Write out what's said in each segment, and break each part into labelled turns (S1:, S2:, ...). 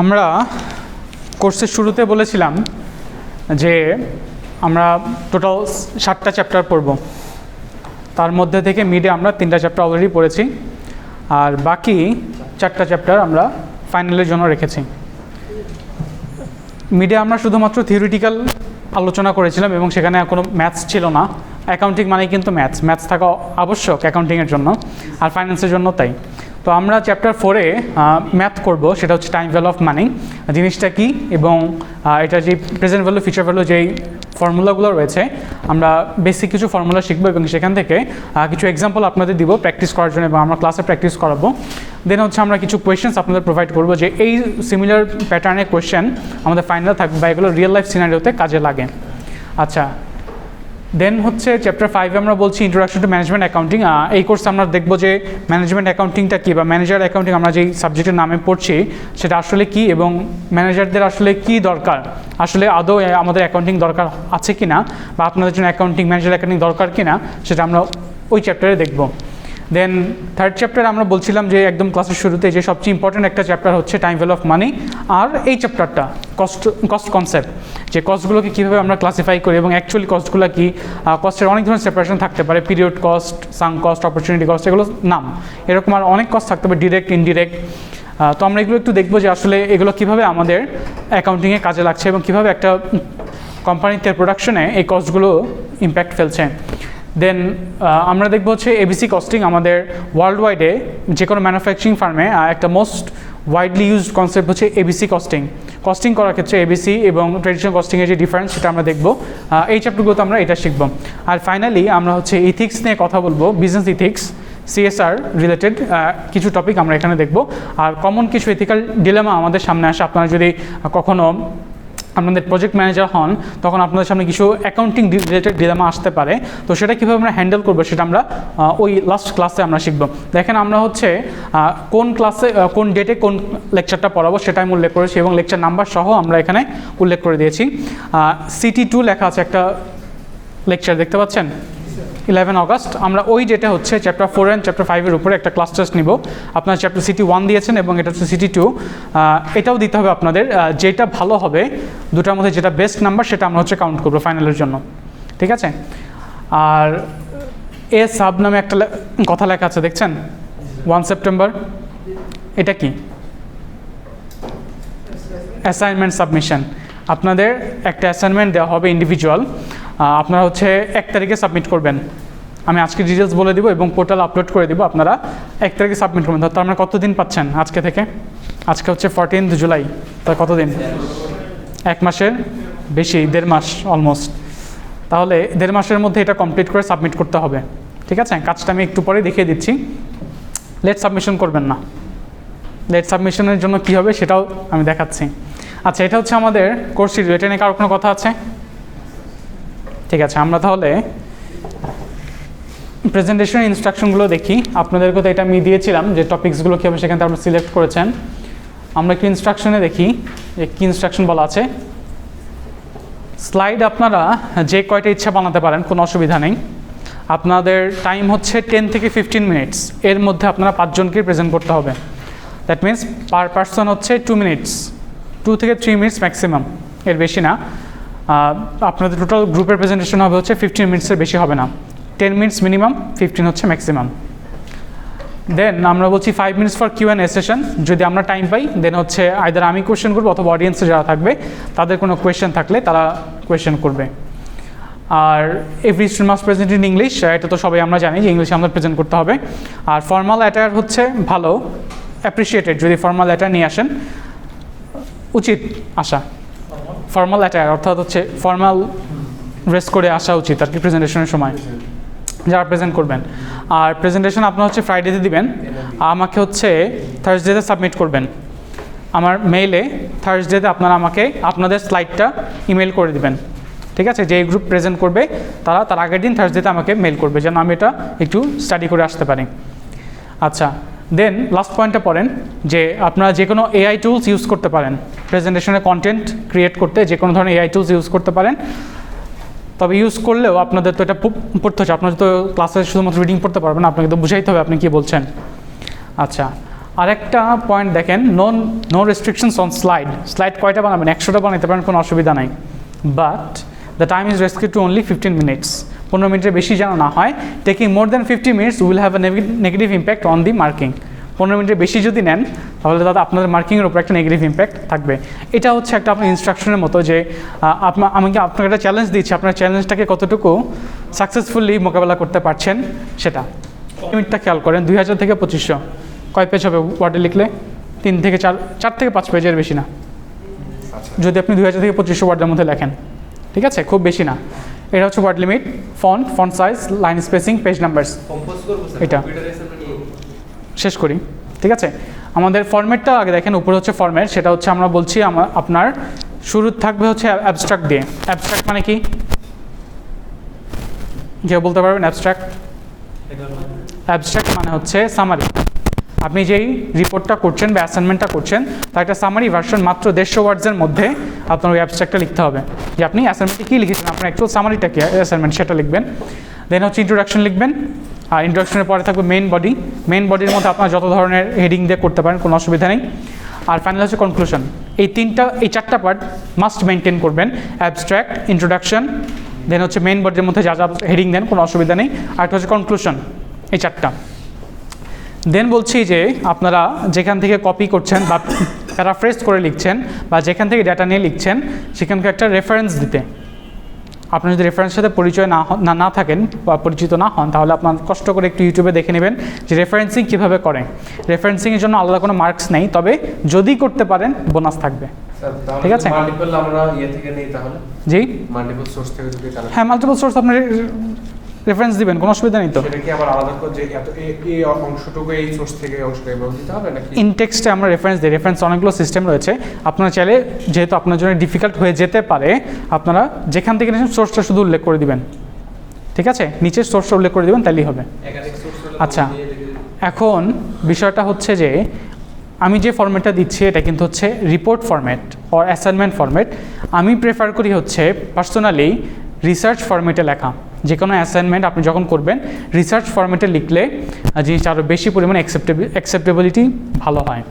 S1: আমরা কোর্সের শুরুতে বলেছিলাম যে আমরা টোটাল 7টা চ্যাপ্টার পড়ব, তার মধ্যে থেকে মিডে আমরা 3টা চ্যাপ্টার অলরেডি পড়েছি, আর বাকি 4টা চ্যাপ্টার আমরা ফাইনালের জন্য রেখেছি। মিডে আমরা শুধুমাত্র থিওরিটিক্যাল আলোচনা করেছিলাম এবং সেখানে কোনো ম্যাথস ছিল না। অ্যাকাউন্টিং মানে কিন্তু ম্যাথস থাকা আবশ্যক অ্যাকাউন্টিংয়ের জন্য আর ফাইন্যান্সের জন্য তাই। তো আমরা চ্যাপ্টার 4-এ ম্যাথ করব, সেটা হচ্ছে টাইম ভ্যালু অফ মানি জিনিসটা কি, এবং এটা যে প্রেজেন্ট ভ্যালু ফিউচার ভ্যালু যেই ফর্মুলাগুলো রয়েছে আমরা বেসিক কিছু ফর্মুলা শিখবো এবং সেখান থেকে কিছু এক্সাম্পল আপনাদের দিব প্র্যাকটিস করার জন্য এবং আমরা ক্লাসে প্র্যাকটিস করাবো। দেন হচ্ছে আমরা কিছু কোয়েশ্চেন্স আপনাদের প্রোভাইড করবো যে এই সিমিলার প্যাটার্নের কোয়েশ্চেন আমাদের ফাইনাল থাকবে বা এগুলো রিয়েল লাইফ সিনারিওতে কাজে লাগে। আচ্ছা, দেন হচ্ছে চ্যাপ্টার 5 আমরা বলছি ইন্ট্রোডাকশন টু ম্যানেজমেন্ট অ্যাকাউন্টিং। এই কোর্সে আমরা দেখবো যে ম্যানেজমেন্ট অ্যাকাউন্টিংটা কী বা ম্যানেজার অ্যাকাউন্টিং আমরা যেই সাবজেক্টের নামে পড়ছি সেটা আসলে কী এবং ম্যানেজারদের আসলে কী দরকার, আসলে আদৌ আমাদের অ্যাকাউন্টিং দরকার আছে কি না বা আপনাদের জন্য অ্যাকাউন্টিং ম্যানেজার অ্যাকাউন্টিং দরকার কি না সেটা আমরা ওই চ্যাপ্টারে দেখবো। দেন থার্ড চ্যাপ্টার আমরা বলছিলাম যে একদম ক্লাসের শুরুতে যে সবচেয়ে ইম্পর্টেন্ট একটা চ্যাপ্টার হচ্ছে টাইম ভ্যালু অফ মানি, আর এই চ্যাপ্টারটা কস্ট কনসেপ্ট, যে কস্টগুলোকে কীভাবে আমরা ক্লাসিফাই করি এবং অ্যাকচুয়ালি কস্টগুলো কি, কস্টের অনেক ধরনের সেপারেশন থাকতে পারে, period cost, sunk cost, opportunity cost, এগুলো নাম এরকম আর অনেক কস্ট থাকতে পারে, ডিরেক্ট ইনডিরেক্ট। তো আমরা এগুলো একটু দেখবো যে আসলে এগুলো কীভাবে আমাদের অ্যাকাউন্টিংয়ে কাজে লাগছে এবং কীভাবে একটা কোম্পানিতে প্রোডাকশনে এই কস্টগুলো ইম্প্যাক্ট ফেলছে। দেন আমরা দেখবো হচ্ছে এবিসি কস্টিং। আমাদের ওয়ার্ল্ড ওয়াইডে যে কোনো ম্যানুফ্যাকচারিং ফার্মে একটা মোস্ট ওয়াইডলি ইউজড কনসেপ্ট হচ্ছে এবিসি কস্টিং করার ক্ষেত্রে এবিসি এবং ট্রেডিশনাল কস্টিংয়ের যে ডিফারেন্স সেটা আমরা দেখবো। এই চ্যাপ্টারগুলোতে আমরা এটা শিখবো। আর ফাইনালি আমরা হচ্ছে ইথিক্স নিয়ে কথা বলবো, বিজনেস ইথিক্স, সিএসআর রিলেটেড কিছু টপিক আমরা এখানে দেখবো। আর কমন কিছু এথিক্যাল ডিলেমা আমাদের সামনে আসে, আপনারা যদি কখনো আপনাদের প্রজেক্ট ম্যানেজার হন তখন আপনাদের সামনে কিছু অ্যাকাউন্টিং রিলেটেড ডিলেমা আসতে পারে, তো সেটা কীভাবে আমরা হ্যান্ডেল করবো সেটা আমরা ওই লাস্ট ক্লাসে আমরা শিখবো। দেখেন আমরা হচ্ছে কোন ক্লাসে কোন ডেটে কোন লেকচারটা পড়াবো সেটা আমি উল্লেখ করেছি এবং লেকচার নাম্বার সহ আমরা এখানে উল্লেখ করে দিয়েছি। CT2 লেখা আছে একটা লেকচার, দেখতে পাচ্ছেন 11 অগস্ট। আমরা ওই ডেটে হচ্ছে চ্যাপ্টার 4 অ্যান্ড চ্যাপ্টার 5-এর উপরে একটা ক্লাস টেস্ট নিব। আপনার চ্যাপ্টার CT1 দিয়েছেন এবং এটা হচ্ছে CT2, এটাও দিতে হবে আপনাদের। যেটা ভালো হবে দুটার মধ্যে যেটা বেস্ট নাম্বার সেটা আমরা হচ্ছে কাউন্ট করবো ফাইনালের জন্য, ঠিক আছে? আর সাব নামে একটা কথা লেখা আছে, দেখছেন 1 সেপ্টেম্বর, এটা কি? Assignment submission. আপনাদের একটা অ্যাসাইনমেন্ট দেওয়া হবে ইন্ডিভিজুয়াল, আপনারা হচ্ছে 1 তারিখে সাবমিট করবেন। আমি আজকে ডিটেলস বলে দিব এবং পোর্টাল আপলোড করে দিব, আপনারা 1 তারিখে সাবমিট করবেন। তার মানে কতদিন পাচ্ছেন আজকে থেকে? আজকে হচ্ছে 14 জুলাই, তার কতদিন? 1 মাসের বেশি, 1.5 মাস অলমোস্ট। তাহলে 1.5 মাসের মধ্যে এটা কমপ্লিট করে সাবমিট করতে হবে, ঠিক আছে? কাজটা আমি একটু পরে দেখিয়ে দিচ্ছি। লেট সাবমিশন করবেন না, লেট সাবমিশনের জন্য কী হবে সেটাও আমি দেখাচ্ছি। আচ্ছা, এটা হচ্ছে আমাদের কোর্স শিডিউল। এটা নিয়ে কারো কোনো কথা আছে? ঠিক আছে, আমরা তাহলে প্রেজেন্টেশনের ইনস্ট্রাকশনগুলো দেখি। আপনাদেরকে তো এটা আমি দিয়েছিলাম যে টপিকসগুলো কী হবে, সেখান থেকে আপনারা সিলেক্ট করেছেন। আমরা একটু ইনস্ট্রাকশনে দেখি যে কী ইনস্ট্রাকশন বলা আছে। স্লাইড আপনারা যে কয়টা ইচ্ছা বানাতে পারেন, কোনো অসুবিধা নেই। আপনাদের টাইম হচ্ছে 10 থেকে 15 মিনিটস, এর মধ্যে আপনারা 5 জনকে প্রেজেন্ট করতে হবে। দ্যাট মিনস পার পারসন হচ্ছে 2 মিনিটস, 2 থেকে 3 মিনিটস ম্যাক্সিমাম, এর বেশি না। আপনাদের টোটাল গ্রুপের প্রেজেন্টেশন হবে হচ্ছে 15 মিনিটসের বেশি হবে না, 10 মিনিটস মিনিমাম, 15 হচ্ছে ম্যাক্সিমাম। দেন আমরা বলছি 5 মিনিটস ফর Q&A সেশন। যদি আমরা টাইম পাই দেন হচ্ছে আইদার আমি কোয়েশ্চেন করবো অথবা অডিয়েন্সে যারা থাকবে তাদের কোনো কোয়েশ্চেন থাকলে তারা কোয়েশ্চেন করবে। আর every student must present in English, এটা তো সবাই আমরা জানি যে ইংলিশে আমাদের প্রেজেন্ট করতে হবে। আর ফর্মাল অ্যাটায়ার হচ্ছে ভালো, অ্যাপ্রিসিয়েটেড যদি ফর্মাল অ্যাটায়ার নিয়ে আসেন, উচিত আসা। ফর্মাল অ্যাটায়ার অর্থাৎ হচ্ছে ফর্মাল ড্রেস করে আসা উচিত আর কি প্রেজেন্টেশনের সময় যারা প্রেজেন্ট করবেন। আর প্রেজেন্টেশন আপনার হচ্ছে ফ্রাইডেতে দিবেন, আমাকে হচ্ছে থার্সডেতে সাবমিট করবেন। আমার মেইলে থার্সডেতে আপনারা আমাকে আপনাদের স্লাইডটা ইমেল করে দিবেন, ঠিক আছে? যে গ্রুপ প্রেজেন্ট করবে তারা তার আগের দিন থার্সডেতে আমাকে মেল করবে যেন আমি এটা একটু স্টাডি করে আসতে পারি। আচ্ছা, দেন লাস্ট পয়েন্টটা পড়েন যে আপনারা যে কোনো AI টুলস ইউজ করতে পারেন প্রেজেন্টেশনের কন্টেন্ট ক্রিয়েট করতে, যে কোনো ধরনের AI টুলস ইউজ করতে পারেন। তবে ইউজ করলেও আপনাদের তো এটা পড়তে হচ্ছে, আপনাদের তো ক্লাসে শুধুমাত্র রিডিং পড়তে পারবেন না, আপনাকে তো বুঝাইতে হবে আপনি কী বলছেন। আচ্ছা, আরেকটা পয়েন্ট দেখেন, নো রেস্ট্রিকশনস অন স্লাইড কয়টা বানাবেন, 100টা বানাতে পারেন, কোনো অসুবিধা নাই, but the time is restricted two only 15 minutes, 15 মিনিটের বেশি যেন না হয়। Taking more than 50 minutes will have a negative impact on the marking. 15 মিনিটের বেশি যদি নেন তাহলে তাতে আপনাদের মার্কিংয়ের উপর একটা নেগেটিভ ইম্প্যাক্ট থাকবে। এটা হচ্ছে একটা আপনার ইনস্ট্রাকশনের মতো যে আমি আপনাকে একটা চ্যালেঞ্জ দিচ্ছি, আপনার চ্যালেঞ্জটাকে কতটুকু সাকসেসফুলি মোকাবেলা করতে পারছেন সেটা। লিমিটটা খেয়াল করেন, 2000 থেকে 2500 কয় পেজ হবে ওয়ার্ডে লিখলে? 3 থেকে 4 থেকে 5 পেজের বেশি না, যদি আপনি 2000 থেকে 2500 ওয়ার্ডের মধ্যে লেখেন, ঠিক আছে, খুব বেশি না। এটা হচ্ছে word limit, font size, line spacing, page numbers. এটা শেষ করি, ঠিক আছে। আমাদের ফরম্যাটটা আগে দেখেন, উপরে হচ্ছে ফরম্যাট, সেটা হচ্ছে আমরা বলছি আপনার শুরু থাকবে হচ্ছে অ্যাবস্ট্রাক্ট দিয়ে। অ্যাবস্ট্রাক্ট মানে কি কেউ বলতে পারবেন? অ্যাবস্ট্রাক্ট মানে হচ্ছে সামারি। আপনি যেই রিপোর্টটা করছেন বা অ্যাসাইনমেন্টটা করছেন তার একটা সামারি ভার্সন মাত্র 150 ওয়ার্ডসের মধ্যে আপনার ওই অ্যাবস্ট্রাক্টটা লিখতে হবে, যে আপনি অ্যাসাইনমেন্টে কী লিখেছেন, আপনার অ্যাকচুয়াল সামারিটা কি অ্যাসাইনমেন্ট সেটা লিখবেন। দেন হচ্ছে ইন্ট্রোডাকশন লিখবেন, আর ইন্ট্রোডাকশনের পরে থাকবে মেইন বডি। মেইন বডির মধ্যে আপনার যত ধরনের হেডিং দিয়ে করতে পারেন, কোনো অসুবিধা নেই। আর ফাইনাল হচ্ছে কনক্লুশন। এই 4টা পার্ট মাস্ট মেনটেন করবেন, অ্যাবস্ট্রাক্ট, ইন্ট্রোডাকশন, দেন হচ্ছে মেইন বডির মধ্যে যা হেডিং দেন কোনো অসুবিধা নেই, আর একটা হচ্ছে কনক্লুশন। এই 4টা। দেন বলছি যে আপনারা যেখান থেকে কপি করছেন বা প্যারাফ্রেজ করে লিখছেন বা যেখান থেকে ডাটা নিয়ে লিখছেন সেখানকে একটা রেফারেন্স দিতে। আপনি যদি রেফারেন্সের সাথে পরিচয় না থাকেন বা পরিচিত না হন তাহলে আপনার কষ্ট করে একটু ইউটিউবে দেখে নেবেন যে রেফারেন্সিং কীভাবে করে। রেফারেন্সিংয়ের জন্য আলাদা কোনো মার্কস নেই, তবে যদি করতে পারেন বোনাস থাকবে, ঠিক আছে। জি, হ্যাঁ, মাল্টিপল সোর্স আপনার রেফারেন্স দিবেন, কোনো অসুবিধা নেই। তো
S2: সেটা কি আবার আলাদা করে যে এই অংশটুকু এই সোর্স থেকে এই অংশটা এভাবে দিতে হবে নাকি?
S1: ইনটেক্সটে আমরা রেফারেন্স দিই, রেফারেন্স অনেকগুলো সিস্টেম রয়েছে। আপনারা চাইলে, যেহেতু আপনার জন্য ডিফিকাল্ট হয়ে যেতে পারে, আপনারা যেখান থেকে নিয়েছেন সোর্সটা শুধু উল্লেখ করে দিবেন, ঠিক আছে, নিচের সোর্সটা উল্লেখ করে দিবেন, তাহলেই হবে। আচ্ছা, এখন বিষয়টা হচ্ছে যে আমি যে ফরম্যাটটা দিচ্ছি এটা কিন্তু হচ্ছে report format or assignment format. আমি প্রেফার করি হচ্ছে পার্সোনালি রিসার্চ ফরম্যাটে লেখা। যে কোনো অ্যাসাইনমেন্ট আপনি যখন করবেন রিসার্চ ফরম্যাটে লিখলে জিনিসটা আরও বেশি পরিমাণে অ্যাকসেপ্টেবিলিটি ভালো হয়।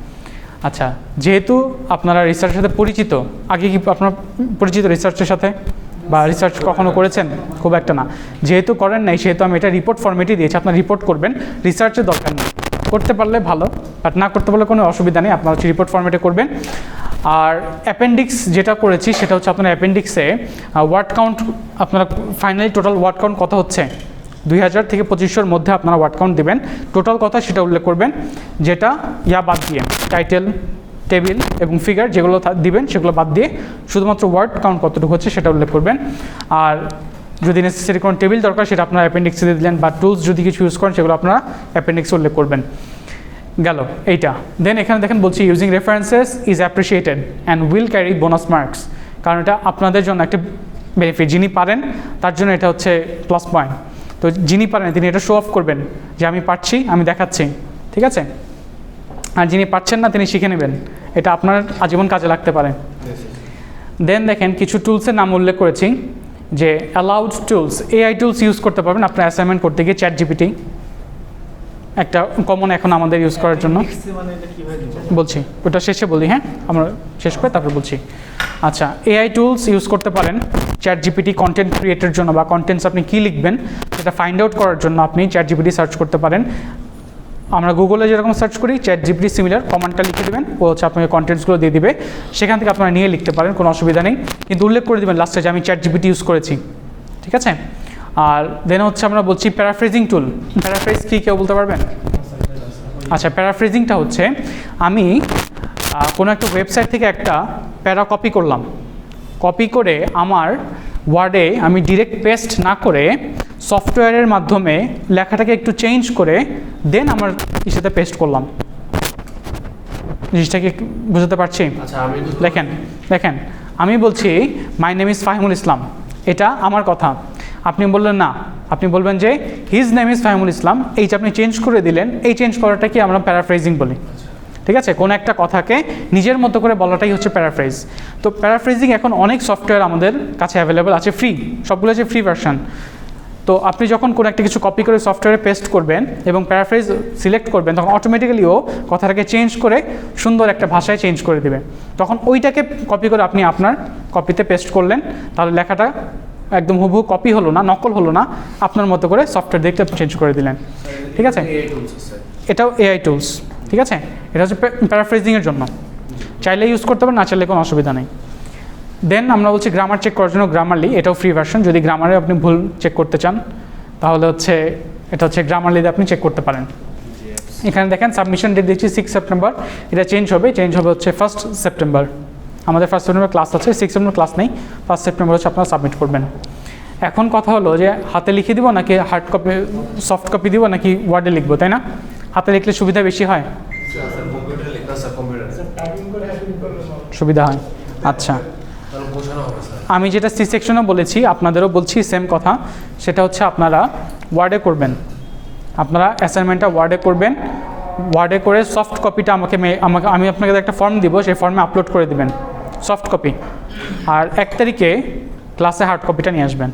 S1: আচ্ছা, যেহেতু আপনারা রিসার্চের সাথে পরিচিত, আগে কি আপনারা পরিচিত রিসার্চের সাথে বা রিসার্চ কখনো করেছেন? খুব একটা না। যেহেতু করেন নাই সেহেতু আমি এটা রিপোর্ট ফরম্যাটই দিয়েছি, আপনার রিপোর্ট করবেন, রিসার্চের দরকার নেই। করতে পারলে ভালো, বাট না করতে পারলে কোনো অসুবিধা নেই, আপনারা হচ্ছে রিপোর্ট ফরম্যাটে করবেন। আর অ্যাপেন্ডিক্স যেটা করেছি সেটা হচ্ছে আপনার অ্যাপেন্ডিক্সে ওয়ার্ড কাউন্ট, আপনারা ফাইনালি টোটাল ওয়ার্ড কাউন্ট কত হচ্ছে 2000 থেকে 2500-র মধ্যে আপনারা ওয়ার্ড কাউন্ট দেবেন, টোটাল কথা সেটা উল্লেখ করবেন, যেটা বাদ দিয়ে টাইটেল, টেবিল এবং ফিগার যেগুলো দিবেন সেগুলো বাদ দিয়ে শুধুমাত্র ওয়ার্ড কাউন্ট কতটুকু হচ্ছে সেটা উল্লেখ করবেন। আর যদি নেসেসারি কোনো টেবিল দরকার সেটা আপনারা অ্যাপেন্ডিক্সে দিয়ে দিলেন, বা টুলস যদি কিছু ইউজ করেন সেগুলো আপনারা অ্যাপেন্ডিক্সে উল্লেখ করবেন। গেল এইটা। দেন এখানে দেখেন বলছি using references is appreciated and will carry bonus marks, কারণ এটা আপনাদের জন্য একটা বেনিফিট। যিনি পারেন তার জন্য এটা হচ্ছে প্লাস পয়েন্ট। তো যিনি পারেন তিনি এটা শো অফ করবেন যে আমি পারছি, আমি দেখাচ্ছি, ঠিক আছে। আর যিনি পারছেন না তিনি শিখে নেবেন, এটা আপনার আজীবন কাজে লাগতে পারে। দেন দেখেন কিছু টুলসের নাম উল্লেখ করেছি, যে allowed tools, AI tools use করতে পারবেন আপনার অ্যাসাইনমেন্ট করতে গিয়ে। চ্যাট জিপিটি একটা কমন এখন আমাদের ইউজ করার জন্য বলছি, ওটা শেষে বলি, হ্যাঁ আমরা শেষ করে তারপর বলছি। আচ্ছা, এআই টুলস ইউজ করতে পারেন চ্যাট জিপিটি কন্টেন্ট ক্রিয়েটের জন্য, বা কন্টেন্টস আপনি কী লিখবেন সেটা ফাইন্ড আউট করার জন্য আপনি চ্যাট জিপিটি সার্চ করতে পারেন। আমরা গুগলে যেরকম সার্চ করি চ্যাট জিপিটি সিমিলার, কমান্ডটা লিখে দেবেন, ও হচ্ছে আপনাকে কন্টেন্টসগুলো দিয়ে দিবে, সেখান থেকে আপনারা নিয়ে লিখতে পারেন, কোনো অসুবিধা নেই, কিন্তু উল্লেখ করে দেবেন লাস্টে যে আমি চ্যাট জিপিটি ইউজ করেছি, ঠিক আছে। আর দেন হচ্ছে আমরা বলছি প্যারাফ্রেজিং টুল। প্যারাফ্রেজ কী কেউ বলতে পারবেন? আচ্ছা, প্যারাফ্রেজিংটা হচ্ছে আমি কোনো একটা ওয়েবসাইট থেকে একটা প্যারা কপি করলাম, কপি করে আমার ওয়ার্ডে আমি ডিরেক্ট পেস্ট না করে সফটওয়্যারের মাধ্যমে লেখাটাকে একটু চেঞ্জ করে দেন আমার ইসেতে পেস্ট করলাম। জিনিসটাকে বুঝতে পারছি? দেখেন আমি বলছি মাই নেম ইজ ফাহিমুল ইসলাম, এটা আমার কথা। আপনি বললেন না, আপনি বলবেন যে হিজ নেম ইজ ফাহিমুল ইসলাম, এইটা আপনি চেঞ্জ করে দিলেন। এই চেঞ্জ করাটা কি আমরা প্যারাফ্রেজিং বলি। ঠিক আছে, কোনো একটা কথাকে নিজের মতো করে বলাটাই হচ্ছে প্যারাফ্রেজ। তো প্যারাফ্রেজিং এখন অনেক সফটওয়্যার আমাদের কাছে অ্যাভেলেবল আছে, ফ্রি, সবগুলো আছে ফ্রি ভার্সন। তো আপনি যখন কোনো একটা কিছু কপি করে সফটওয়্যারে পেস্ট করবেন এবং প্যারাফ্রেজ সিলেক্ট করবেন, তখন অটোমেটিক্যালি ও কথাটাকে চেঞ্জ করে সুন্দর একটা ভাষায় চেঞ্জ করে দেবে। তখন ওইটাকে কপি করে আপনি আপনার কপিতে পেস্ট করলেন, তাহলে লেখাটা একদম হুবহু কপি হলো না, নকল হলো না, আপনার মতো করে সফটওয়্যার দেখতে চেঞ্জ করে দিলেন। ঠিক আছে, এটাও এআই টুলস। ঠিক আছে, এটা হচ্ছে প্যারাফ্রেজিংয়ের জন্য, চাইলে ইউজ করতে পারেন, না চাইলে কোনো অসুবিধা নেই। দেন আমরা বলছি গ্রামার চেক করার জন্য গ্রামারলি, এটাও ফ্রি ভার্সন। যদি গ্রামারে আপনি ভুল চেক করতে চান তাহলে হচ্ছে এটা হচ্ছে গ্রামারলিতে আপনি চেক করতে পারেন। এখানে দেখেন সাবমিশন ডেট দিচ্ছি 6 সেপ্টেম্বর, এটা চেঞ্জ হবে হচ্ছে 1 সেপ্টেম্বর। আমাদের 1 সেপ্টেম্বর ক্লাস আছে, 6 সেপ্টেম্বর ক্লাস নেই, 1 সেপ্টেম্বর হচ্ছে আপনারা সাবমিট করবেন। এখন কথা হলো যে হাতে লিখে দিব নাকি হার্ড কপি, সফট কপি দিব নাকি ওয়ার্ডে লিখবো, তাই না? হাতে লিখলে সুবিধা বেশি হয়, সুবিধা হয়। আচ্ছা, আমি যেটা সি সেকশনে বলেছি আপনাদেরও বলছি সেম কথা, সেটা হচ্ছে আপনারা ওয়ার্ডে করবেন, আপনারা অ্যাসাইনমেন্টটা ওয়ার্ডে করবেন। ওয়ার্ডে করে সফট কপিটা আমি আপনাকে একটা ফর্ম দিব, সেই ফর্মে আপলোড করে দিবেন সফট কপি, আর 1 তারিখে ক্লাসে হার্ড কপিটা নিয়ে আসবেন।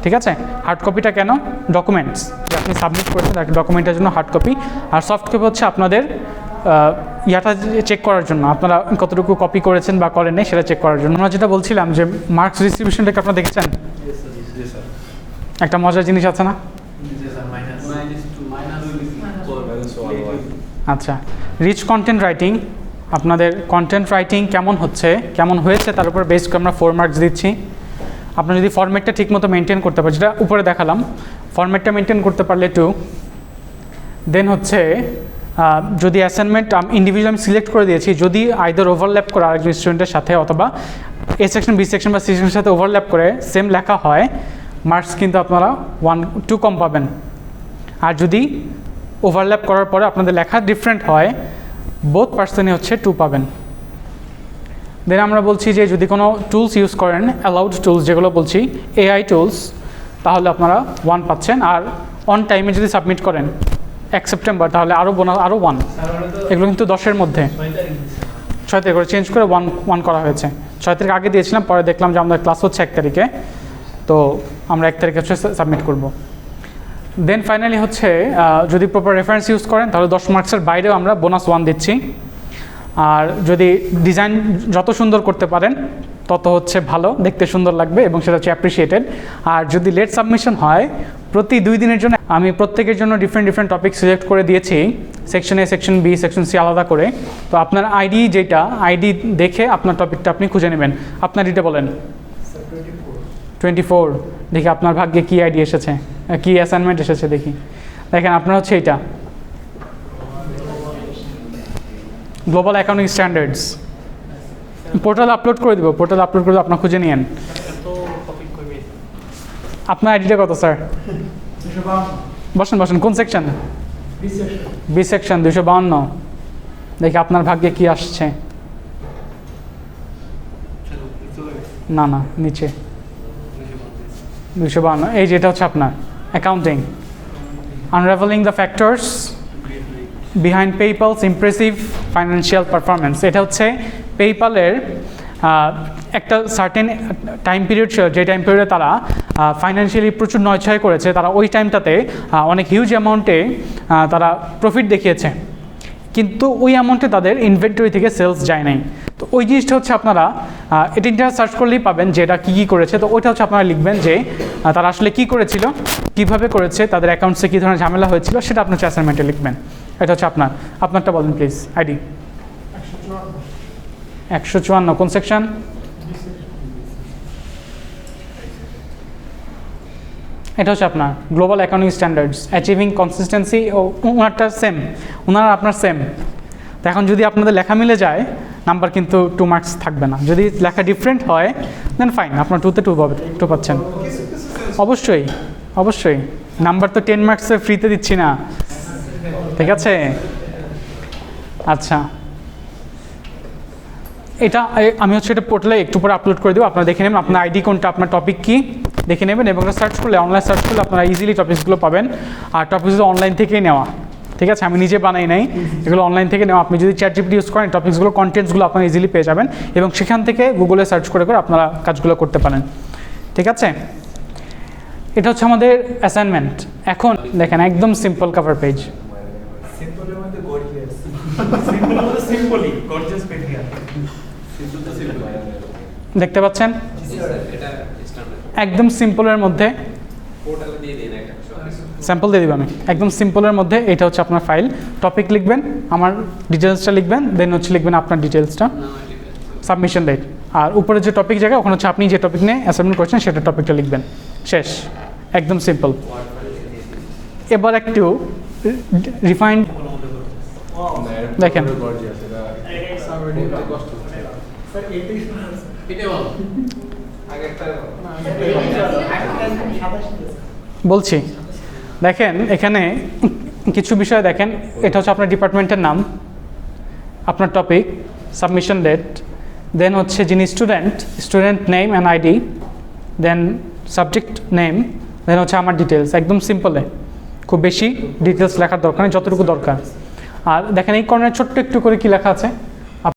S1: ঠিক আছে, হার্ড কপিটা কেন? ডকুমেন্টস যে আপনি সাবমিট করেছেন তার ডকুমেন্টের জন্য হার্ড কপি, আর সফট কপি হচ্ছে আপনাদের ইয়াটা চেক করার জন্য, আপনারা কতটুকু কপি করেছেন বা করেন নাই সেটা চেক করার জন্য। আমরা যেটা বলছিলাম যে মার্কস ডিস্ট্রিবিউশনটাকে আপনারা দেখেছেন, একটা মজার জিনিস আছে না? আচ্ছা, রিচ কন্টেন্ট রাইটিং, আপনাদের কন্টেন্ট রাইটিং কেমন হয়েছে তার উপর বেস করে আমরা 4 মার্কস দিচ্ছি। আপনারা যদি ফরম্যাটটা ঠিকমতো মেনটেন করতে পারেন, যেটা উপরে দেখালাম, ফরম্যাটটা মেনটেন করতে পারলে 2। দেন হচ্ছে যদি অ্যাসাইনমেন্ট ইন্ডিভিজুয়াল আমি সিলেক্ট করে দিয়েছি, যদি আইদার ওভারল্যাপ করে আরেকজন স্টুডেন্টের সাথে, অথবা এ সেকশন বি সেকশন বা সি সেকশনের সাথে ওভারল্যাপ করে সেম লেখা হয়, মার্কস কিন্তু আপনারা 1-2 কম পাবেন। আর যদি ওভারল্যাপ করার পরে আপনাদের লেখা ডিফারেন্ট হয়, বোথ পার্সনই হচ্ছে 2 পাবেন। দেন আমরা বলছি যে যদি কোনো টুলস ইউজ করেন, অ্যালাউড টুলস যেগুলো বলছি, এআই টুলস, তাহলে আপনারা 1 পাচ্ছেন। আর অন টাইমে যদি সাবমিট করেন 1 সেপ্টেম্বর, তাহলে আরও 1। এগুলো কিন্তু 10-এর মধ্যে, 6 তারিখ করে চেঞ্জ করে 1 করা হয়েছে। 6 তারিখ আগে দিয়েছিলাম, পরে দেখলাম যে আমাদের ক্লাস হচ্ছে 1 তারিখে, তো আমরা 1 তারিখে হচ্ছে সাবমিট করব। দেন ফাইনালি হচ্ছে যদি প্রপার রেফারেন্স ইউজ করেন তাহলে 10 মার্কসের বাইরেও আমরা বোনাস 1 দিচ্ছি। আর যদি ডিজাইন যত সুন্দর করতে পারেন তত হচ্ছে ভালো, দেখতে সুন্দর লাগবে এবং সেটা হচ্ছে অ্যাপ্রিসিয়েটেড। আর যদি লেট সাবমিশন হয়, প্রতি 2 দিনের জন্য আমি প্রত্যেকের জন্য ডিফারেন্ট টপিক সিলেক্ট করে দিয়েছি, সেকশন এ, সেকশন বি, সেকশন সি আলাদা করে। তো আপনার আইডি দেখে আপনার টপিকটা আপনি খুঁজে নেবেন। আপনার এটা বলেন 24। দেখি আপনার ভাগ্যে কী আইডি এসেছে, কী অ্যাসাইনমেন্ট এসেছে দেখি। দেখেন আপনার হচ্ছে এইটা, global accounting standards. Portal upload করে দেবো, আপনার খুঁজে নিয়েন। আপনার আইডিটা কত স্যার? বসেন, কোন সেকশন? B section 252। দেখি আপনার ভাগ্যে কি আসছে। না, নিচে 252। এই যেটা হচ্ছে আপনার accounting, unravelling the factors behind PayPal's impressive financial performance. এটা হচ্ছে পেপ্যালের একটা সার্টেন টাইম পিরিয়ড ছিল, যে টাইম পিরিয়ডে তারা ফাইন্যান্সিয়ালি প্রচুর নয়ছয় করেছে। তারা ওই টাইমটাতে অনেক হিউজ অ্যামাউন্টে তারা প্রফিট দেখিয়েছে, কিন্তু ওই অ্যামাউন্টে তাদের ইনভেন্টরি থেকে সেলস যায় নাই। তো ওই জিনিসটা হচ্ছে আপনারা এটা ইন্টারনেট সার্চ করলেই পাবেন যে এটা কী করেছে। তো ওইটা হচ্ছে আপনারা লিখবেন যে তারা আসলে কী করেছিল, কীভাবে করেছে, তাদের অ্যাকাউন্টসে কী ধরনের ঝামেলা হয়েছিল, সেটা আপনার অ্যাসাইনমেন্টে লিখবেন। এটা হচ্ছে আপনারটা বলেন প্লিজ। আইডি 154। কোন সেকশন? এটা হচ্ছে আপনার global accounting standards achieving consistency. ওনারটা সেম, ওনারা আপনার সেম। তো এখন যদি আপনাদের লেখা মিলে যায়, নাম্বার কিন্তু 2 মার্কস থাকবে না। যদি লেখা ডিফারেন্ট হয় দেন ফাইন, আপনার 2-তে 2 পাচ্ছেন। অবশ্যই নাম্বার তো 10 মার্কসে ফ্রিতে দিচ্ছি না, ঠিক আছে? আচ্ছা, এটা আমি হচ্ছে এটা পোর্টালে একটু পরে আপলোড করে দেবো, আপনারা দেখে নেবেন আপনার আইডি কোনটা, আপনার টপিক কী দেখে নেবেন, এবং সার্চ করলে, অনলাইন সার্চ করলে আপনারা ইজিলি টপিকসগুলো পাবেন। আর টপিকসগুলো অনলাইন থেকেই নেওয়া, ঠিক আছে, আমি নিজে বানাই নাই, এগুলো অনলাইন থেকে নেওয়া। আপনি যদি ChatGPT ইউজ করেন, টপিকসগুলো কন্টেন্টসগুলো আপনারা ইজিলি পেয়ে যাবেন এবং সেখান থেকে গুগলে সার্চ করে করে আপনারা কাজগুলো করতে পারেন। ঠিক আছে, এটা হচ্ছে আমাদের অ্যাসাইনমেন্ট। এখন দেখেন একদম সিম্পল কভার পেজ,
S3: সিম্পলের মধ্যে গর্জিয়াস, সিম্পল মধ্যে সিম্পলি গর্জিয়াস পেজ দিয়া সিম্পল তো সিম্পল
S1: দেখতে পাচ্ছেন
S4: এটা স্ট্যান্ডার্ড
S1: একদম সিম্পলের মধ্যে।
S4: পোর্টালে দিয়ে দিন একটা
S1: স্যাম্পল দিয়ে দিব আমি, একদম সিম্পলের মধ্যে। এটা হচ্ছে আপনার ফাইল, টপিক লিখবেন, আমার ডিটেলসটা লিখবেন, দেন হচ্ছে লিখবেন আপনার ডিটেলসটা, সাবমিশন ডেট, আর উপরে যে টপিক জায়গা ওখানে হচ্ছে আপনি যে টপিক নিয়ে অ্যাসাইনমেন্ট করছেন সেটা টপিকটা লিখবেন, শেষ, একদম সিম্পল। এবার একটু রিফাইন্ড দেখেন, বলছি দেখেন এখানে কিছু বিষয় দেখেন। এটা হচ্ছে আপনার ডিপার্টমেন্টের নাম, আপনার টপিক, সাবমিশন ডেট, দেন হচ্ছে যিনি student name and ID, then subject name, then হচ্ছে আমার ডিটেলস। একদম সিম্পলে, খুব বেশি ডিটেলস লেখার দরকার নেই, যতটুকু দরকার। আর দেখেন এই কর্নারে ছোট্ট একটু করে কি লেখা আছে,